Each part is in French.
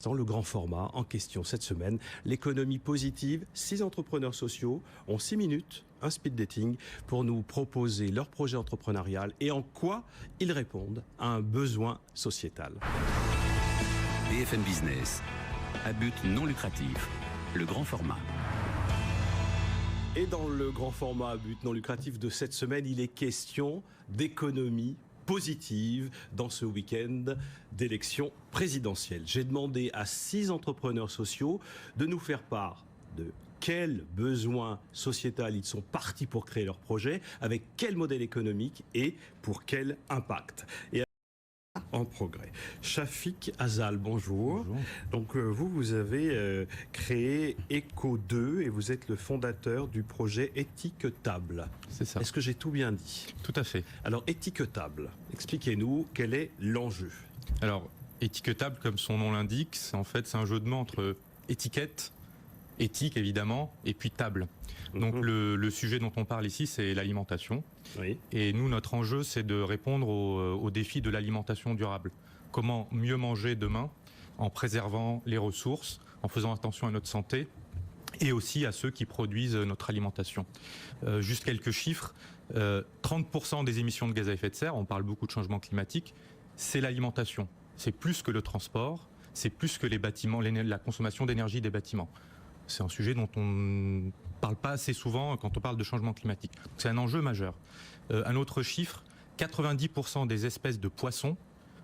l'instant, le grand format en question cette semaine, l'économie positive. 6 entrepreneurs sociaux ont 6 minutes, un speed dating, pour nous proposer leur projet entrepreneurial et en quoi ils répondent à un besoin sociétal. BFM Business, à but non lucratif, le grand format. Et dans le grand format à but non lucratif de cette semaine, il est question d'économie positive dans ce week-end d'élection présidentielle. J'ai demandé à 6 entrepreneurs sociaux de nous faire part de quels besoins sociétals ils sont partis pour créer leur projet, avec quel modèle économique et pour quel impact. Et en progrès. Shafik Azal, bonjour. Bonjour. Donc vous avez créé Eco2 et vous êtes le fondateur du projet Étiquetable. C'est ça. Est-ce que j'ai tout bien dit? Tout à fait. Alors Étiquetable, expliquez-nous quel est l'enjeu. Alors, étiquetable, comme son nom l'indique, c'est un jeu de mots entre étiquette, éthique évidemment, et puis table. Donc le sujet dont on parle ici, c'est l'alimentation. Oui. Et nous, notre enjeu, c'est de répondre au défi de l'alimentation durable. Comment mieux manger demain en préservant les ressources, en faisant attention à notre santé et aussi à ceux qui produisent notre alimentation. Juste quelques chiffres. 30% des émissions de gaz à effet de serre, on parle beaucoup de changement climatique, c'est l'alimentation. C'est plus que le transport, c'est plus que les bâtiments, la consommation d'énergie des bâtiments. C'est un sujet dont on ne parle pas assez souvent quand on parle de changement climatique. C'est un enjeu majeur. Un autre chiffre, 90% des espèces de poissons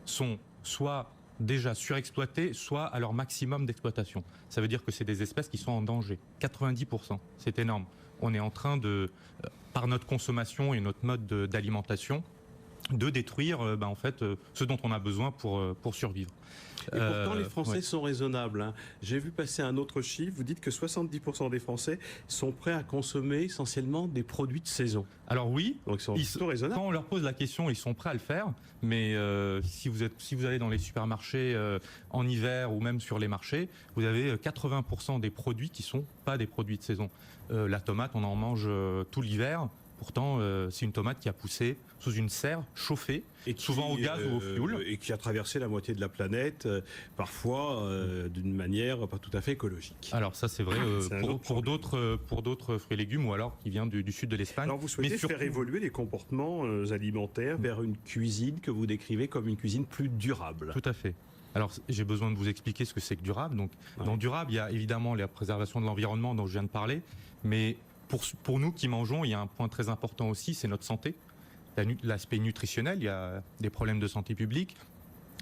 sont soit déjà surexploitées, soit à leur maximum d'exploitation. Ça veut dire que c'est des espèces qui sont en danger. 90%, c'est énorme. On est en train de, par notre consommation et notre mode d'alimentation, de détruire ce dont on a besoin pour survivre. Et pourtant, les Français sont raisonnables, hein. J'ai vu passer un autre chiffre, vous dites que 70% des Français sont prêts à consommer essentiellement des produits de saison. Alors oui, donc ils sont plutôt raisonnables. Quand on leur pose la question, ils sont prêts à le faire, mais si vous allez dans les supermarchés en hiver ou même sur les marchés, vous avez 80% des produits qui ne sont pas des produits de saison. La tomate, on en mange tout l'hiver. Pourtant, c'est une tomate qui a poussé sous une serre chauffée, et souvent au gaz ou au fioul. Et qui a traversé la moitié de la planète, parfois d'une manière pas tout à fait écologique. Alors ça, c'est vrai pour d'autres fruits et légumes, ou alors qui vient du sud de l'Espagne. Alors vous souhaitez faire évoluer les comportements alimentaires vers une cuisine que vous décrivez comme une cuisine plus durable. Tout à fait. Alors, j'ai besoin de vous expliquer ce que c'est que durable. Donc, dans durable, il y a évidemment la préservation de l'environnement dont je viens de parler, mais pour nous qui mangeons, il y a un point très important aussi, c'est notre santé. L'aspect nutritionnel, il y a des problèmes de santé publique,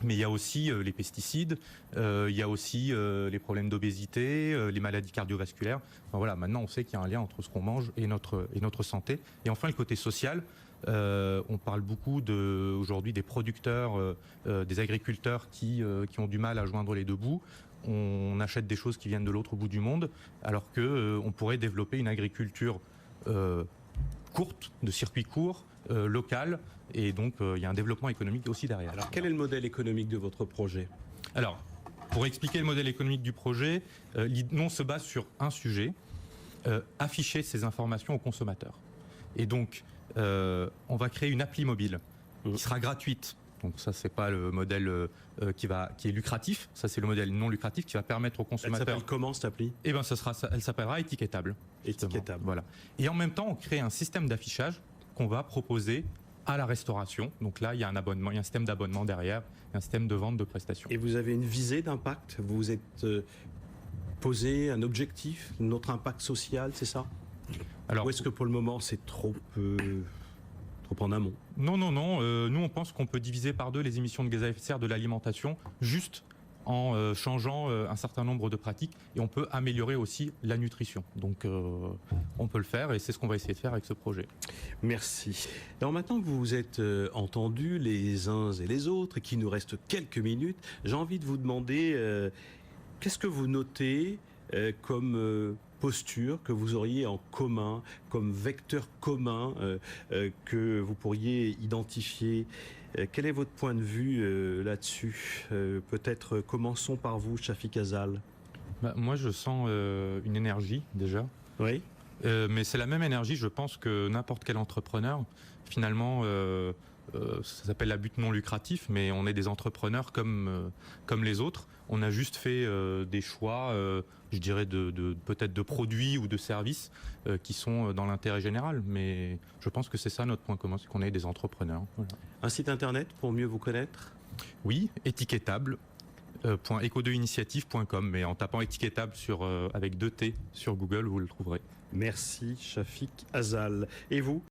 mais il y a aussi les pesticides, il y a aussi les problèmes d'obésité, les maladies cardiovasculaires. Enfin, voilà, maintenant on sait qu'il y a un lien entre ce qu'on mange et notre santé. Et enfin, le côté social. On parle beaucoup aujourd'hui des producteurs, des agriculteurs qui ont du mal à joindre les deux bouts. On achète des choses qui viennent de l'autre bout du monde, alors qu'on pourrait développer une agriculture courte, de circuit court, local, et donc il y a un développement économique aussi derrière. Alors quel est le modèle économique de votre projet? Alors, pour expliquer le modèle économique du projet, on se base sur un sujet, afficher ces informations aux consommateurs. Et donc, on va créer une appli mobile qui sera gratuite. Donc ça, c'est pas le modèle qui est lucratif. Ça, c'est le modèle non lucratif qui va permettre aux consommateurs. Elle s'appelle comment cette appli? Eh ben, elle s'appellera Étiquetable. Étiquetable. Voilà. Et en même temps, on crée un système d'affichage qu'on va proposer à la restauration. Donc là, il y a un abonnement, il y a un système d'abonnement derrière, un système de vente de prestations. Et vous avez une visée d'impact? Vous vous êtes posé un objectif, notre impact social, c'est ça? Alors, ou est-ce que pour le moment, c'est trop en amont? Non. Nous, on pense qu'on peut diviser par 2 les émissions de gaz à effet de serre de l'alimentation juste en changeant un certain nombre de pratiques, et on peut améliorer aussi la nutrition. Donc, on peut le faire, et c'est ce qu'on va essayer de faire avec ce projet. Merci. Alors maintenant que vous vous êtes entendus les uns et les autres, et qu'il nous reste quelques minutes, j'ai envie de vous demander qu'est-ce que vous notez comme posture que vous auriez en commun, comme vecteur commun que vous pourriez identifier. Quel est votre point de vue là-dessus? Peut-être commençons par vous, Shafik Azal. Moi, je sens une énergie déjà. Oui. Mais c'est la même énergie, je pense, que n'importe quel entrepreneur, finalement, ça s'appelle à but non lucratif, mais on est des entrepreneurs comme les autres. On a juste fait des choix, je dirais, peut-être de produits ou de services qui sont dans l'intérêt général. Mais je pense que c'est ça notre point commun, c'est qu'on est des entrepreneurs. Voilà. Un site internet pour mieux vous connaître? Oui, étiquetable. .eco2initiative.com, mais en tapant étiquetable avec 2 T sur Google, vous le trouverez. Merci Chafik Azal. Et vous?